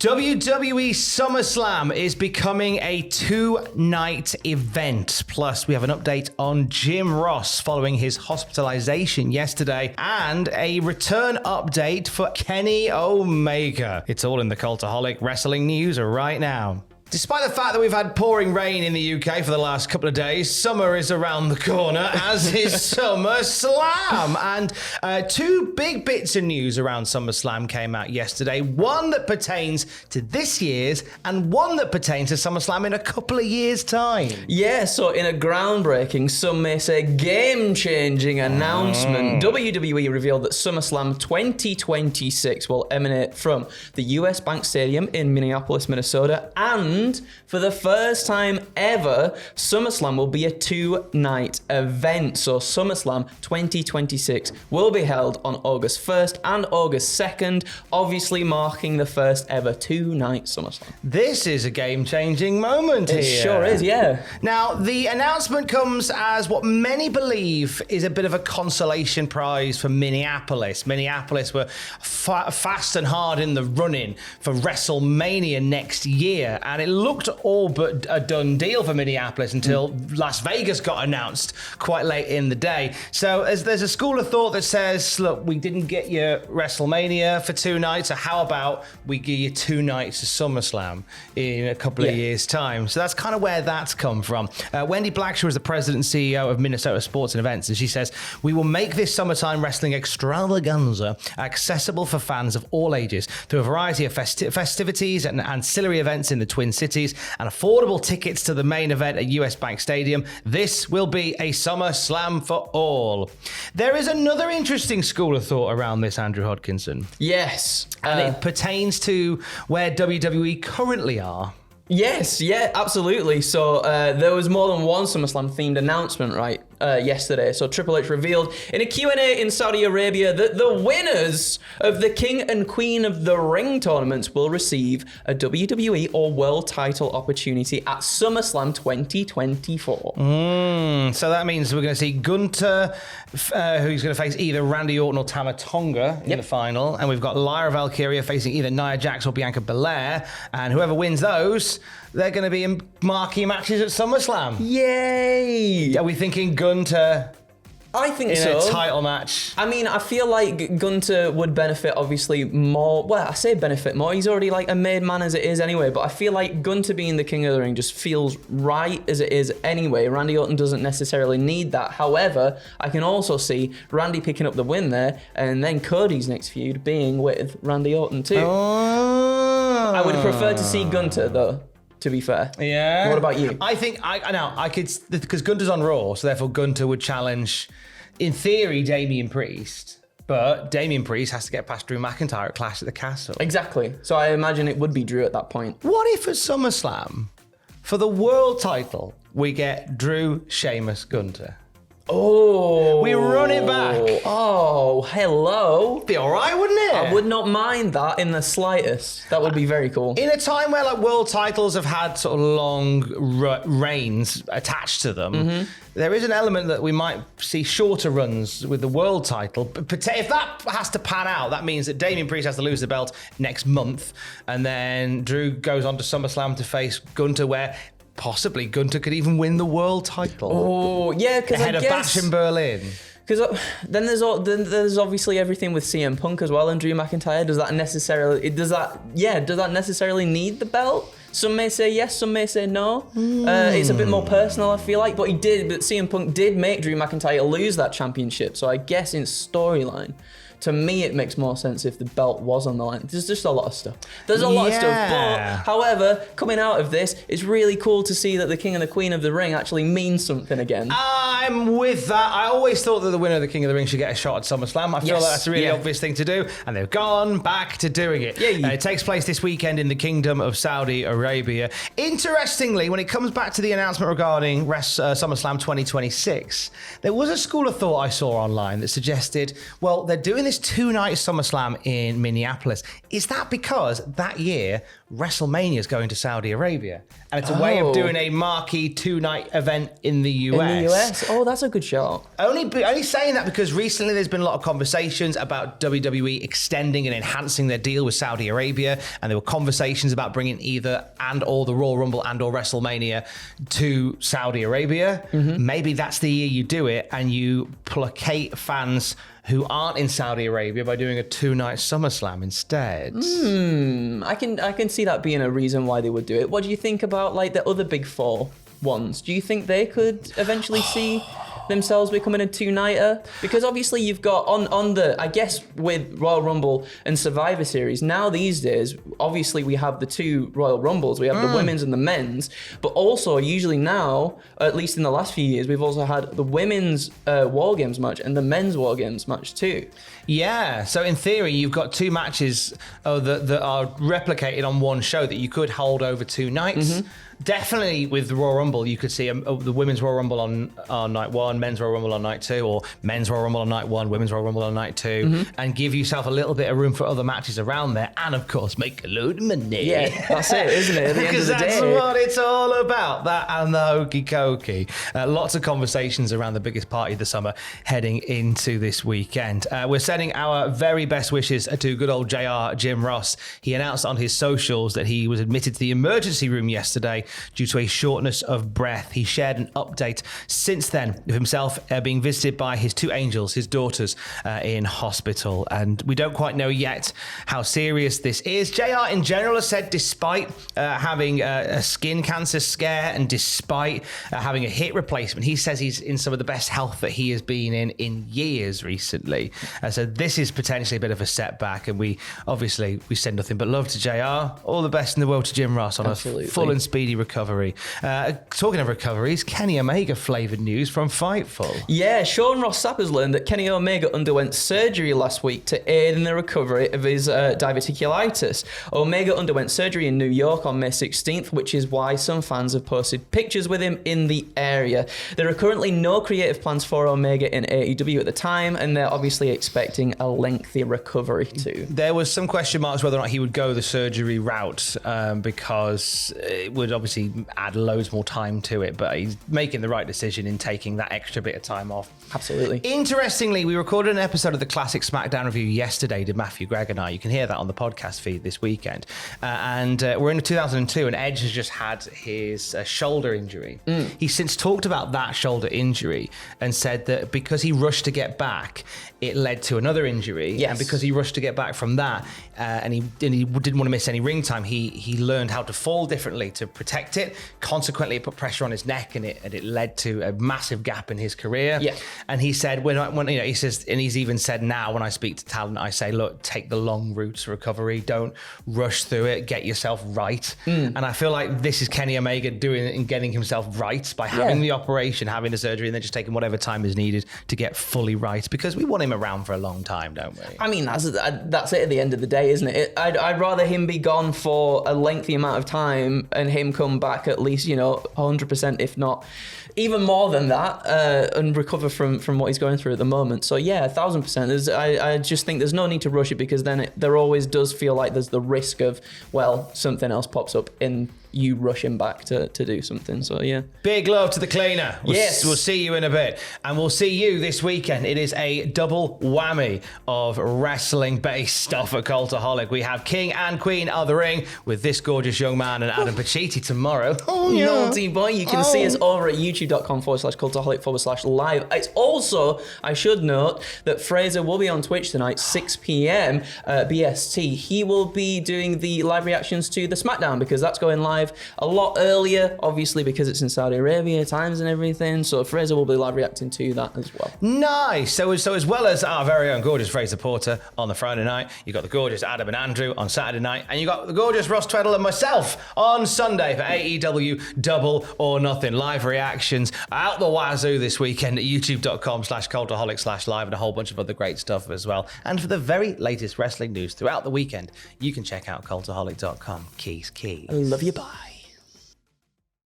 WWE SummerSlam is becoming a two-night event. Plus, we have an update on Jim Ross following his hospitalisation yesterday and a return update for Kenny Omega. It's all in the Cultaholic Wrestling news right now. Despite the fact that we've had pouring rain in the UK for the last couple of days, summer is around the corner, as is SummerSlam. And two big bits of news around SummerSlam came out yesterday. One that pertains to this year's and one that pertains to SummerSlam in a couple of years' time. Yeah, so in a groundbreaking, some may say game-changing announcement, WWE revealed that SummerSlam 2026 will emanate from the US Bank Stadium in Minneapolis, Minnesota, and for the first time ever, SummerSlam will be a two-night event. So SummerSlam 2026 will be held on August 1st and August 2nd, obviously marking the first ever two-night SummerSlam. This is a game-changing moment here. It sure is, yeah. Now, the announcement comes as what many believe is a bit of a consolation prize for Minneapolis. Minneapolis were fast and hard in the running for WrestleMania next year, and it looked all but a done deal for Minneapolis until Las Vegas got announced quite late in the day. So there's a school of thought that says, look, we didn't get you WrestleMania for two nights, so how about we give you two nights of SummerSlam in a couple of years' time? So that's kind of where that's come from. Wendy Blackshaw is the president and CEO of Minnesota Sports and Events, and she says, we will make this summertime wrestling extravaganza accessible for fans of all ages through a variety of festivities and ancillary events in the Twin Cities and affordable tickets to the main event at US Bank Stadium. This will be a SummerSlam for all. There is another interesting school of thought around this, Andrew Hodkinson. Yes. And it pertains to where WWE currently are. Yes, yeah, absolutely. So there was more than one SummerSlam themed announcement, right, yesterday. So Triple H revealed in a Q&A in Saudi Arabia that the winners of the King and Queen of the Ring tournaments will receive a WWE or World title opportunity at SummerSlam 2024. So that means we're going to see Gunther, who's going to face either Randy Orton or Tama Tonga in the final. And we've got Lyra Valkyria facing either Nia Jax or Bianca Belair. And whoever wins those, they're going to be in marquee matches at SummerSlam. Yay! Are we thinking Gunther I think in so. a title match? I mean, I feel like Gunther would benefit obviously more. Well, I say benefit more. He's already like a made man as it is anyway. But I feel like Gunther being the king of the ring just feels right as it is anyway. Randy Orton doesn't necessarily need that. However, I can also see Randy picking up the win there, and then Cody's next feud being with Randy Orton too. I would prefer to see Gunther though, to be fair. Yeah. What about you? I think I could, because Gunther's on Raw, so therefore Gunther would challenge, in theory, Damian Priest. But Damian Priest has to get past Drew McIntyre at Clash at the Castle. Exactly. So I imagine it would be Drew at that point. What if at SummerSlam, for the world title, we get Drew, Sheamus, Gunther? Oh. We run it back. Oh, hello. Be all right, wouldn't it? I would not mind that in the slightest. That would be very cool. In a time where like world titles have had sort of long reigns attached to them, there is an element that we might see shorter runs with the world title. But if that has to pan out, that means that Damian Priest has to lose the belt next month, and then Drew goes on to SummerSlam to face Gunther, where possibly Gunther could even win the world title. Oh, yeah, because ahead of Bash in Berlin. Because then there's obviously everything with CM Punk as well and Drew McIntyre. Does that necessarily need the belt? Some may say yes, some may say no. It's a bit more personal, I feel like, but CM Punk did make Drew McIntyre lose that championship. So I guess in storyline, to me, it makes more sense if the belt was on the line. There's just a lot of stuff. There's a lot of stuff. But, however, coming out of this, it's really cool to see that the King and the Queen of the Ring actually means something again. I'm with that. I always thought that the winner of the King of the Ring should get a shot at SummerSlam. I feel like that's a really obvious thing to do, and they've gone back to doing it. It takes place this weekend in the Kingdom of Saudi Arabia. Interestingly, when it comes back to the announcement regarding SummerSlam 2026, there was a school of thought I saw online that suggested, well, they're doing this this two-night SummerSlam in Minneapolis, is that because that year WrestleMania is going to Saudi Arabia? And it's a way of doing a marquee two-night event in the US. In the US? Oh, that's a good shout. Only saying that because recently there's been a lot of conversations about WWE extending and enhancing their deal with Saudi Arabia, and there were conversations about bringing either and or the Royal Rumble and or WrestleMania to Saudi Arabia. Maybe that's the year you do it and you placate fans who aren't in Saudi Arabia by doing a two-night SummerSlam instead. I can see that being a reason why they would do it. What do you think about like the other big four ones? Do you think they could eventually see themselves becoming a two-nighter? Because obviously you've got on the, I guess with Royal Rumble and Survivor Series, now these days, obviously we have the two Royal Rumbles, we have the women's and the men's, but also usually now, at least in the last few years, we've also had the women's War Games match and the men's War Games match too. Yeah, so in theory, you've got two matches that are replicated on one show that you could hold over two nights. Definitely with the Royal Rumble, you could see the women's Royal Rumble on night one, men's Royal Rumble on night two, or men's Royal Rumble on night one, women's Royal Rumble on night two, and give yourself a little bit of room for other matches around there, and of course, make a load of money. Yeah, that's it, isn't it? At the end of the day. Because that's what it's all about, that and the hokey cokey. Lots of conversations around the biggest party of the summer heading into this weekend. We're sending our very best wishes to good old JR Jim Ross. He announced on his socials that he was admitted to the emergency room yesterday due to a shortness of breath. He shared an update since then of himself being visited by his two angels, his daughters, in hospital. And we don't quite know yet how serious this is. JR in general has said despite having a skin cancer scare and despite having a hip replacement, he says he's in some of the best health that he has been in years recently. So this is potentially a bit of a setback, and we send nothing but love to JR. All the best in the world to Jim Ross on a full and speedy recovery. Talking of recoveries, Kenny Omega flavoured news from Fightful. Yeah, Sean Ross Sapp has learned that Kenny Omega underwent surgery last week to aid in the recovery of his diverticulitis. Omega underwent surgery in New York on May 16th, which is why some fans have posted pictures with him in the area. There are currently no creative plans for Omega in AEW at the time, and they're obviously expecting a lengthy recovery too. There was some question marks whether or not he would go the surgery route because it would obviously add loads more time to it, but he's making the right decision in taking that extra bit of time off. Absolutely. Interestingly, we recorded an episode of the Classic SmackDown review yesterday, did Matthew, Greg and I. You can hear that on the podcast feed this weekend. And we're in 2002 and Edge has just had his shoulder injury. He's since talked about that shoulder injury and said that because he rushed to get back, it led to another injury. Yes. And because he rushed to get back from that and he didn't want to miss any ring time, he learned how to fall differently to protect it. Consequently, it put pressure on his neck and it led to a massive gap in his career. Yeah. And he said, he says, and he's even said now when I speak to talent, I say, look, take the long route to recovery. Don't rush through it. Get yourself right. And I feel like this is Kenny Omega doing it and getting himself right by having the operation, having the surgery, and then just taking whatever time is needed to get fully right, because we want him around for a long time, don't we? I mean, that's it at the end of the day, isn't it? I'd rather him be gone for a lengthy amount of time and him come back at least, 100%, if not even more than that, and recover from what he's going through at the moment. So yeah, 1,000%. I just think there's no need to rush it, because then there always does feel like there's the risk of, something else pops up in you rushing back to do something. So yeah. Big love to the cleaner. Yes. We'll see you in a bit. And we'll see you this weekend. It is a double whammy of wrestling-based stuff at Cultaholic. We have King and Queen of the Ring with this gorgeous young man and Adam Pacitti tomorrow. Oh, yeah. Naughty boy. You can see us over at youtube.com/cultaholic/live. It's also, I should note, that Fraser will be on Twitch tonight, 6 p.m. BST. He will be doing the live reactions to the SmackDown, because that's going live a lot earlier, obviously, because it's in Saudi Arabia times and everything. So Fraser will be live reacting to that as well. Nice. So as well as our very own gorgeous Fraser Porter on the Friday night, you got the gorgeous Adam and Andrew on Saturday night, and you got the gorgeous Ross Tweddle and myself on Sunday for AEW Double or Nothing. Live reactions out the wazoo this weekend at youtube.com/cultaholic/live, and a whole bunch of other great stuff as well. And for the very latest wrestling news throughout the weekend, you can check out cultaholic.com. Keys. I love you, bye.